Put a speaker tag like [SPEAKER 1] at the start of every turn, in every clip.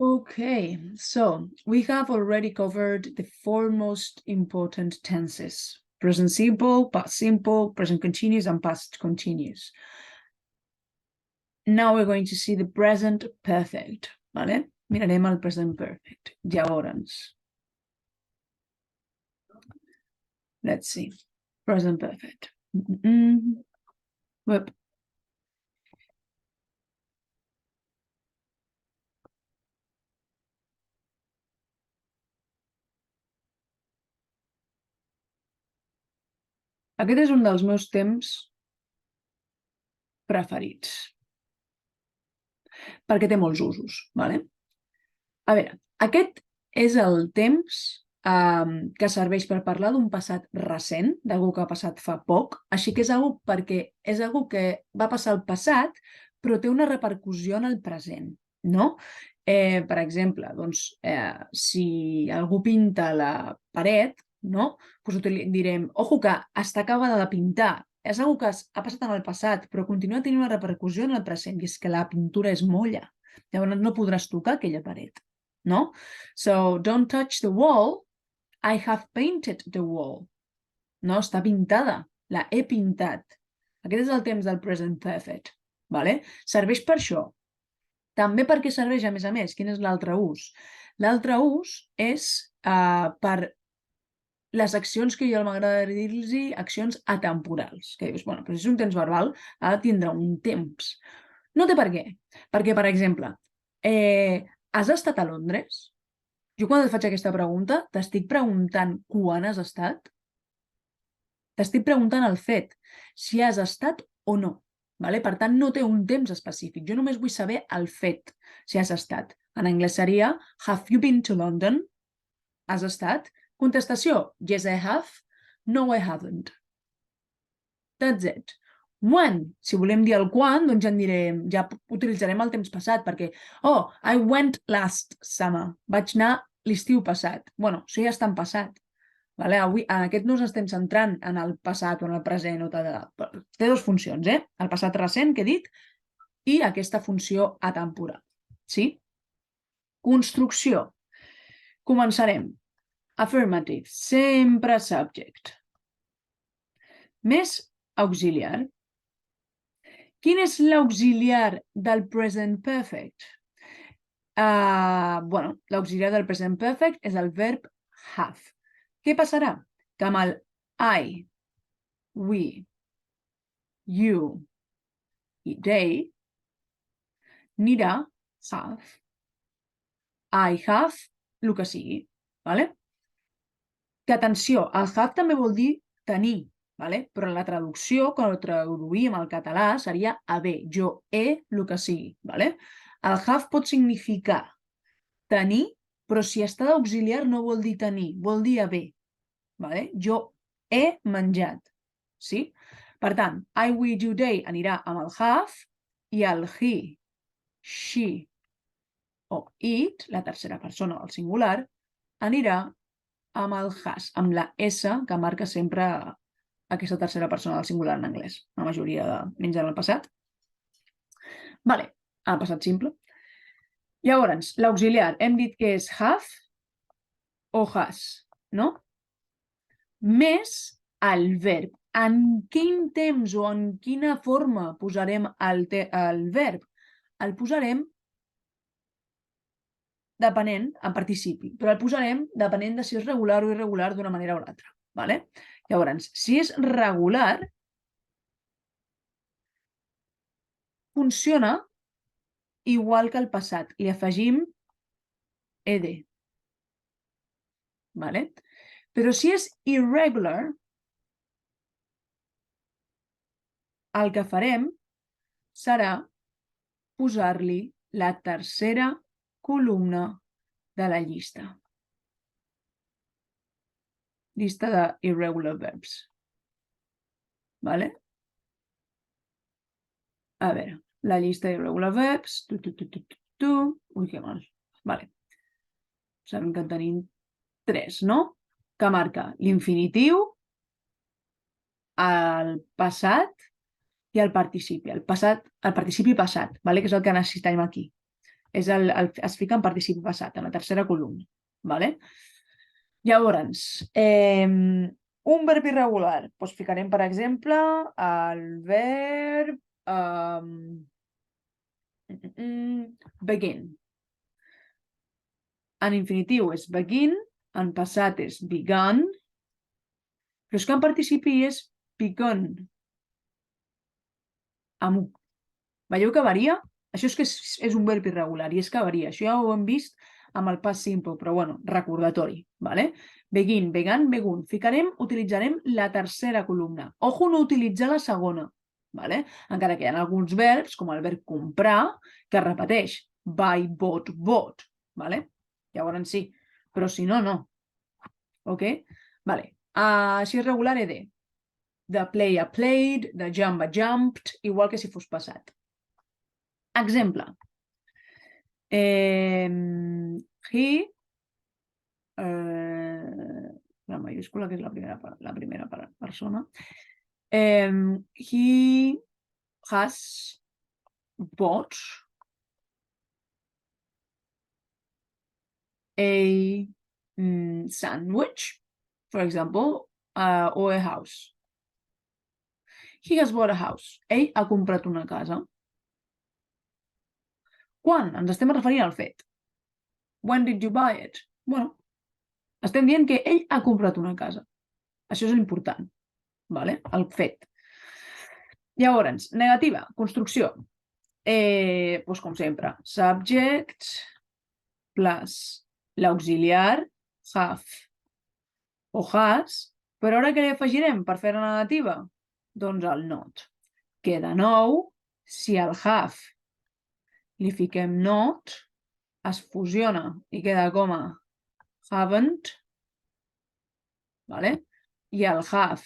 [SPEAKER 1] Okay, so we have already covered the four most important tenses: present simple, past simple, present continuous, and past continuous. Now we're going to see the present perfect, ¿vale? Mirarem el present perfect. Llavors, let's see. Present perfect. Whoop. Aquest és un dels meus temps preferits, perquè té molts usos, ¿vale? A veure, aquest és el temps que serveix per parlar d'un passat recent, d'algú que ha passat fa poc, així que és algú que va passar al passat, però té una repercussió en el present, no? Per exemple, doncs, si algú pinta la paret, no? Doncs direm, ojo que està acabada de pintar, és algú que ha passat en el passat, però continua tenint una repercussió en el present, i és que la pintura és molla. Llavors no podràs tocar aquella paret. No? So, don't touch the wall. I have painted the wall. No, està pintada. La he pintat. Aquest és el temps del present perfect. Vale? Serveix per això. També per què serveix, a més? Quin és l'altre ús? L'altre ús és per les accions que jo m'agrada dir-los accions atemporals. Que dius, bueno, però si és un temps verbal, ha de tindre un temps. No té per què. Perquè, per exemple, has estat a Londres? Jo quan et faig aquesta pregunta, t'estic preguntant quan has estat? T'estic preguntant el fet, si has estat o no. Vale? Per tant, no té un temps específic. Jo només vull saber el fet, si has estat. En anglès seria, have you been to London? Has estat? Contestació, yes I have, no I haven't. That's it. When, si volem dir el quan, doncs ja utilitzarem el temps passat, perquè, I went last summer. Vaig anar l'estiu passat. Bueno, això ja està en passat. Vale? Avui, en aquest no ens estem centrant en el passat o en el present. Té dues funcions, el passat recent, que he dit, i aquesta funció atemporal. Sí? Construcció. Començarem. Affirmative, sempre subject. Més auxiliar. Quin és l'auxiliar del present perfect? L'auxiliar del present perfect és el verb have. Què passarà? Que amb el I, we, you i they anirà have. I have, el que sigui. Vale? Que atenció, el have també vol dir tenir, vale? Però la traducció, quan ho traduïm al català, seria haver. Jo he el que sigui. Vale? El have pot significar tenir, però si està d'auxiliar no vol dir tenir, vol dir haver. Vale? Jo he menjat. Sí? Per tant, I, we, you, they anirà amb el have i el he, she o it, la tercera persona o el singular, anirà amb el has, amb la S que marca sempre aquesta tercera persona del singular en anglès. La majoria menys en el passat. Vale, el passat simple. Llavors, l'auxiliar, hem dit que és have o has, no? Més el verb. En quin temps o en quina forma posarem el verb? El posarem depenent, en participi, però el posarem depenent de si és regular o irregular d'una manera o l'altra. Vale? Llavors, si és regular, funciona igual que el passat. Li afegim ed. Vale? Però si és irregular, el que farem serà posar-li la tercera columna de la llista. Llista de irregular verbs. Vale? A veure, la llista d'irregular verbs. Ui, que mal. Vale. Sabem que en tenim 3, no? Que marca l'infinitiu, el passat i el participi. El participi passat, vale? Que és el que necessitem aquí. Es fica en participi passat, en la tercera columna. Vale? Llavors, un verb irregular. Doncs ficarem, per exemple, el verb begin. En infinitiu és begin, en passat és begun, però és que en participi és begun. Amb U. Veieu que varia? Això és que és un verb irregular i és que varia. Això ja ho hem vist amb el past simple, però bueno, recordatori. Vale? Begin, began, begun. Utilitzarem la tercera columna. Ojo no utilitzar la segona. Vale? Encara que hi ha alguns verbs, com el verb comprar, que es repeteix. Buy, bought, bought. Vale? Llavors sí, però si no, no. Ok? Vale. Si és regular, he de. The player played, the jump jumped, igual que si fos passat. Exemple. He, la mayúscula, que és la primera persona. He has bought a sandwich, for example, or a house. He has bought a house. Ell ha comprat una casa. Quan? Ens estem referint al fet. When did you buy it? Bueno, estem dient que ell ha comprat una casa. Això és important. Vale? El fet. Llavors, negativa, construcció. Doncs com sempre, subject plus l'auxiliar have o has, però ara què li afegirem per fer la negativa? Doncs el not. Que de nou, si al have li fiquem not, es fusiona i queda com a haven't, vale? I el have,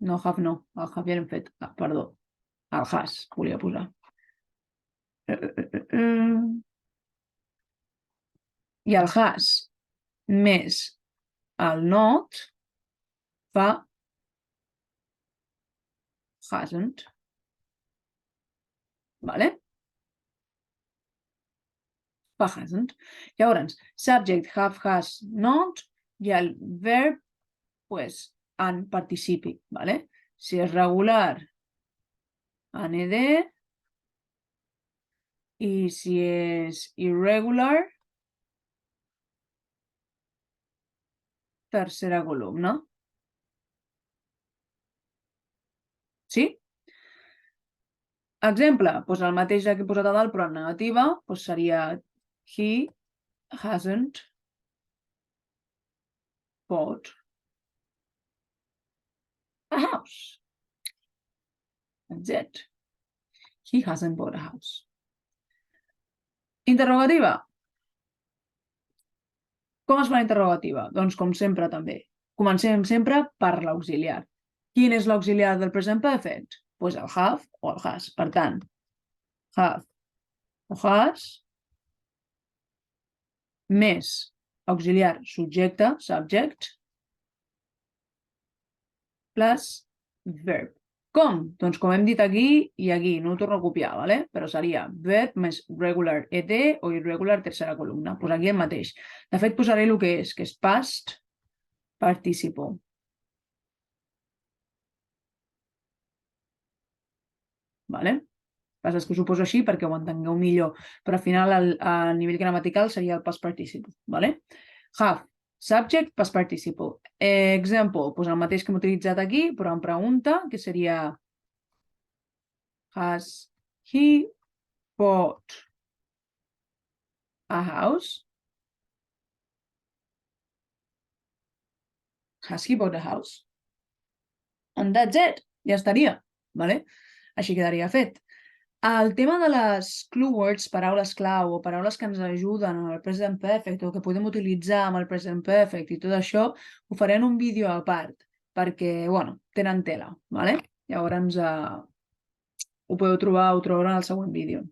[SPEAKER 1] no have no, el have ja l'hem fet, perdó, el has volia posar. I el has més el not fa hasn't. Vale? Fa hasn't. Llavors, subject, have, has, not, i el verb, pues, en participi. Vale? Si és regular, en ed, i si és irregular, tercera columna. Sí? Exemple, doncs el mateix que he posat a dalt, però en negativa, doncs seria he hasn't bought a house. That's it. He hasn't bought a house. Interrogativa. Com es fa la interrogativa? Doncs com sempre també. Comencem sempre per l'auxiliar. Quin és l'auxiliar del present perfect? Doncs el have o el has. Per tant, have o has més auxiliar subjecte, subject, plus verb. Com? Doncs com hem dit aquí i aquí, no ho torno a copiar, ¿vale? Però seria verb més regular ed o irregular tercera columna. Doncs aquí el mateix. De fet, posaré el que és past participle. Vale? Pas és que us ho poso així perquè ho entengueu millor, però al final a nivell gramatical seria el past participle. Vale? Have, subject, past participle. Example, doncs el mateix que hem utilitzat aquí, però en pregunta, que seria has he bought a house? Has he bought a house? And that's it. Ja estaria. Vale? Així quedaria fet. El tema de les clue words, paraules clau o paraules que ens ajuden en el present perfect o que podem utilitzar amb el present perfect i tot això, ho faré en un vídeo a part, perquè, bueno, tenen tela, ¿vale? Llavors ho podeu trobar en el següent vídeo.